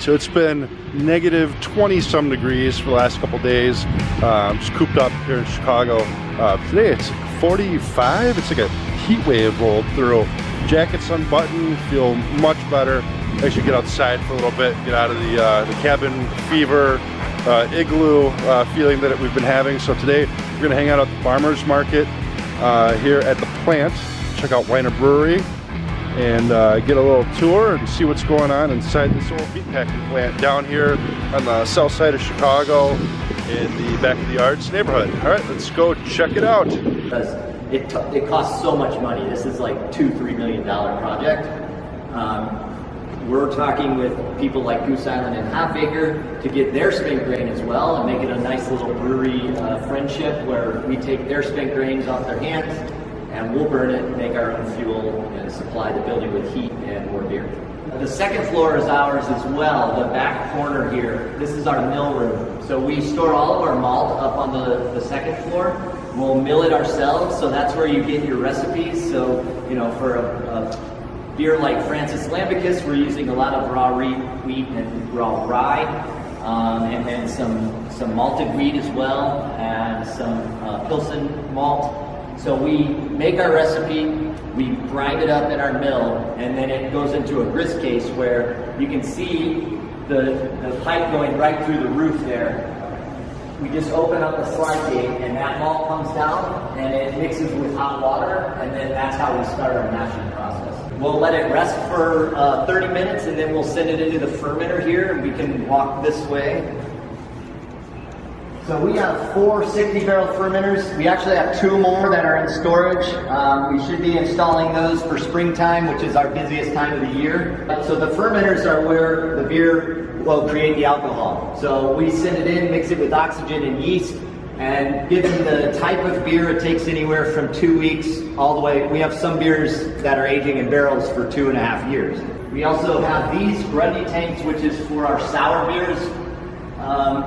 So it's been negative 20 some degrees for the last couple days. Just cooped up here in Chicago. Today it's 45. It's like a heat wave rolled through. Jackets unbuttoned, feel much better. Actually get outside for a little bit, get out of the cabin fever, igloo feeling that we've been having. So today we're gonna hang out at the farmers market here at the plant, check out Whiner Brewery, and get a little tour and see what's going on inside this old meatpacking plant down here on the south side of Chicago in the back of the Arts neighborhood. All right, let's go check it out. Because it costs so much money. This is like $2-3 million project. We're talking with people like Goose Island and Half Acre to get their spent grain as well and make it a nice little brewery friendship where we take their spent grains off their hands and we'll burn it, make our own fuel, and supply the building with heat and more beer. The second floor is ours as well, the back corner here. This is our mill room. So we store all of our malt up on the second floor. We'll mill it ourselves, so that's where you get your recipes. So, you know, for a beer like Francis Lambicus, we're using a lot of raw wheat and raw rye, and then some malted wheat as well, and some Pilsen malt. So we make our recipe, we grind it up in our mill, and then it goes into a grist case where you can see the pipe going right through the roof there. We just open up the slide gate and that malt comes down and it mixes with hot water, and then that's how we start our mashing process. We'll let it rest for 30 minutes and then we'll send it into the fermenter here, and we can walk this way. So we have 4 60-barrel fermenters. We actually have 2 more that are in storage. We should be installing those for springtime, which is our busiest time of the year. So the fermenters are where the beer will create the alcohol. So we send it in, mix it with oxygen and yeast, and given the type of beer, it takes anywhere from 2 weeks all the way. We have some beers that are aging in barrels for 2.5 years. We also have these Grundy tanks, which is for our sour beers.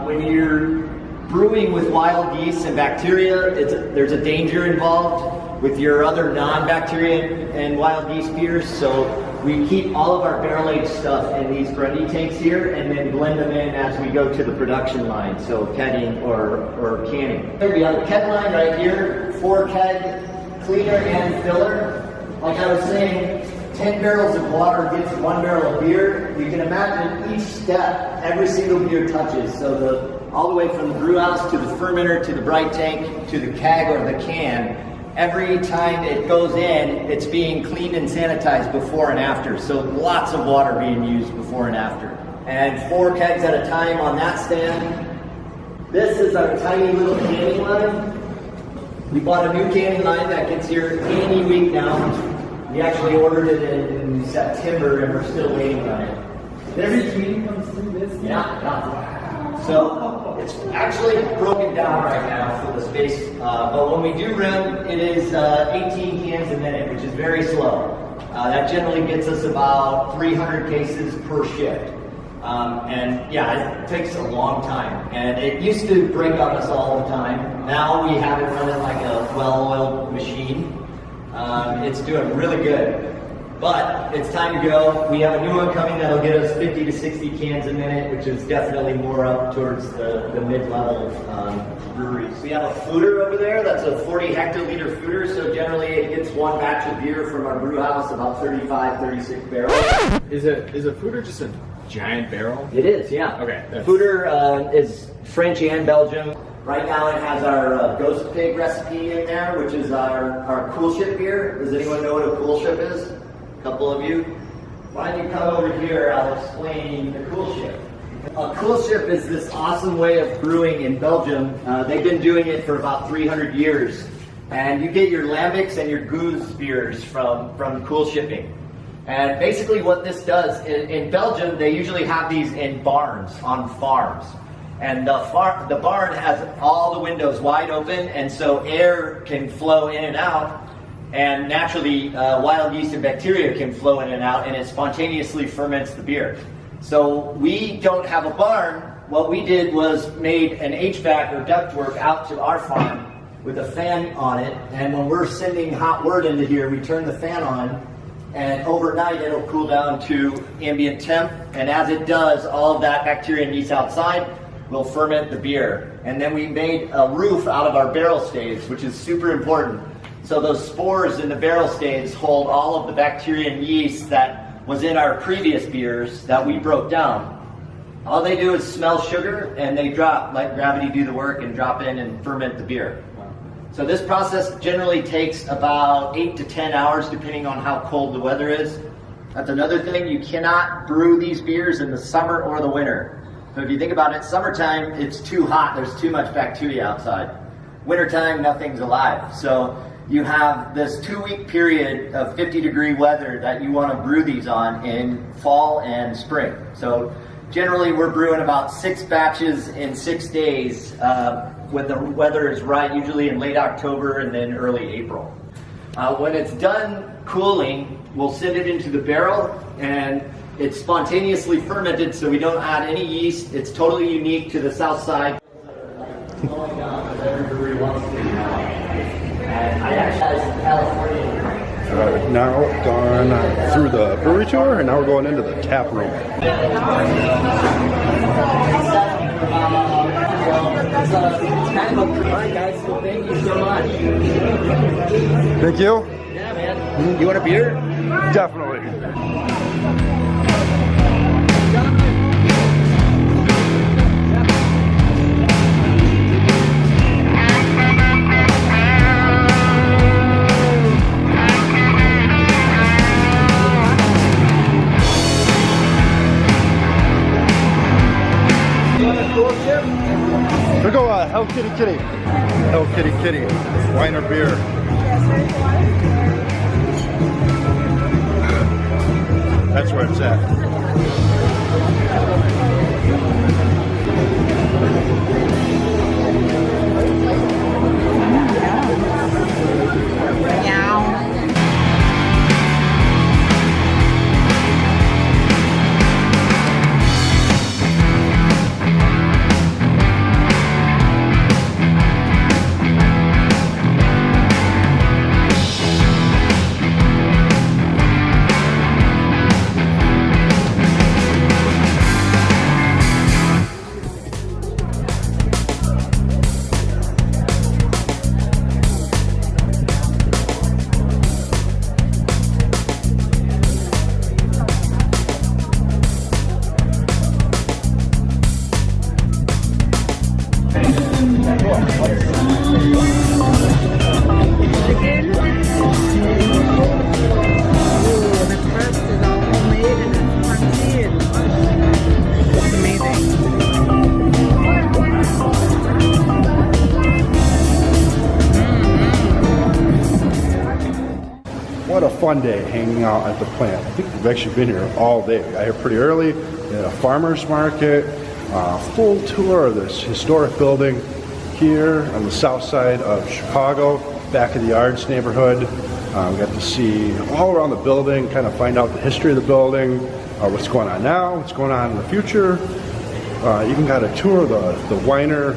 When you're brewing with wild yeast and bacteria, there's a danger involved with your other non-bacteria and wild yeast beers. So we keep all of our barrel-aged stuff in these Grundy tanks here and then blend them in as we go to the production line, so kegging or canning. We have a keg line right here, 4 keg cleaner and filler. Like I was saying, 10 barrels of water gets 1 barrel of beer. You can imagine each step, every single beer touches. So all the way from the brew house to the fermenter to the bright tank to the keg or the can, every time it goes in, it's being cleaned and sanitized before and after. So lots of water being used before and after. And 4 kegs at a time on that stand. This is our tiny little canning line. We bought a new canning line that gets here any week now. We actually ordered it in September and we're still waiting on it. Every canning comes through this? Yeah. So it's actually broken down right now for the space, but when we do rim, it is 18 cans a minute, which is very slow. That generally gets us about 300 cases per shift. And yeah, it takes a long time. And it used to break on us all the time. Now we have it running like a well-oiled machine. It's doing really good. But it's time to go. We have a new one coming that'll get us 50 to 60 cans a minute, which is definitely more up towards the mid-level breweries. We have a fooder over there. That's a 40 hectoliter fooder. So generally it gets 1 batch of beer from our brew house, about 35, 36 barrels. Is a fooder just a giant barrel? It is, yeah. Okay. Fooder is French and Belgium. Right now it has our Ghost Pig recipe in there, which is our Cool Ship beer. Does anyone know what a Cool Ship is? Couple of you. Why don't you come over here, I'll explain the Cool Ship. A Cool Ship is this awesome way of brewing in Belgium. They've been doing it for about 300 years. And you get your lambics and your goose beers from Cool Shipping. And basically what this does, in Belgium, they usually have these in barns on farms. And the barn has all the windows wide open, and so air can flow in and out. And naturally, wild yeast and bacteria can flow in and out, and it spontaneously ferments the beer. So we don't have a barn. What we did was made an HVAC or ductwork out to our farm with a fan on it. And when we're sending hot wort into here, we turn the fan on, and overnight it'll cool down to ambient temp, and as it does, all of that bacteria and yeast outside will ferment the beer. And then we made a roof out of our barrel staves, which is super important. So those spores in the barrel staves hold all of the bacteria and yeast that was in our previous beers that we broke down. All they do is smell sugar, and they drop, let gravity do the work and drop in and ferment the beer. So this process generally takes about 8 to 10 hours depending on how cold the weather is. That's another thing, you cannot brew these beers in the summer or the winter. So if you think about it, summertime it's too hot, there's too much bacteria outside. Wintertime, nothing's alive. So you have this 2-week period of 50-degree weather that you want to brew these on in fall and spring. So generally we're brewing about 6 batches in 6 days when the weather is right, usually in late October and then early April. When it's done cooling, we'll send it into the barrel, and it's spontaneously fermented, so we don't add any yeast. It's totally unique to the south side. Going down as every brewery wants to now. And I actually was in California. Now gone through the brewery tour, and now we're going into the tap room. Alright guys, so thank you so much. Thank you. Yeah man. You want a beer? Definitely. We'll go Hell Kitty Kitty. Hell Kitty Kitty. Whiner Beer. That's where it's at. What a fun day hanging out at the plant. I think we've actually been here all day. We got here pretty early. We had a farmer's market, full tour of this historic building here on the south side of Chicago, back of the Yards neighborhood. We got to see all around the building, kind of find out the history of the building, what's going on now, what's going on in the future. Even got a tour of the Whiner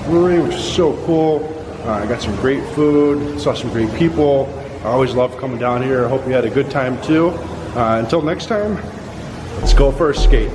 brewery, which is so cool. I got some great food, saw some great people. I always love coming down here. I hope you had a good time too. Until next time, let's go for a skate.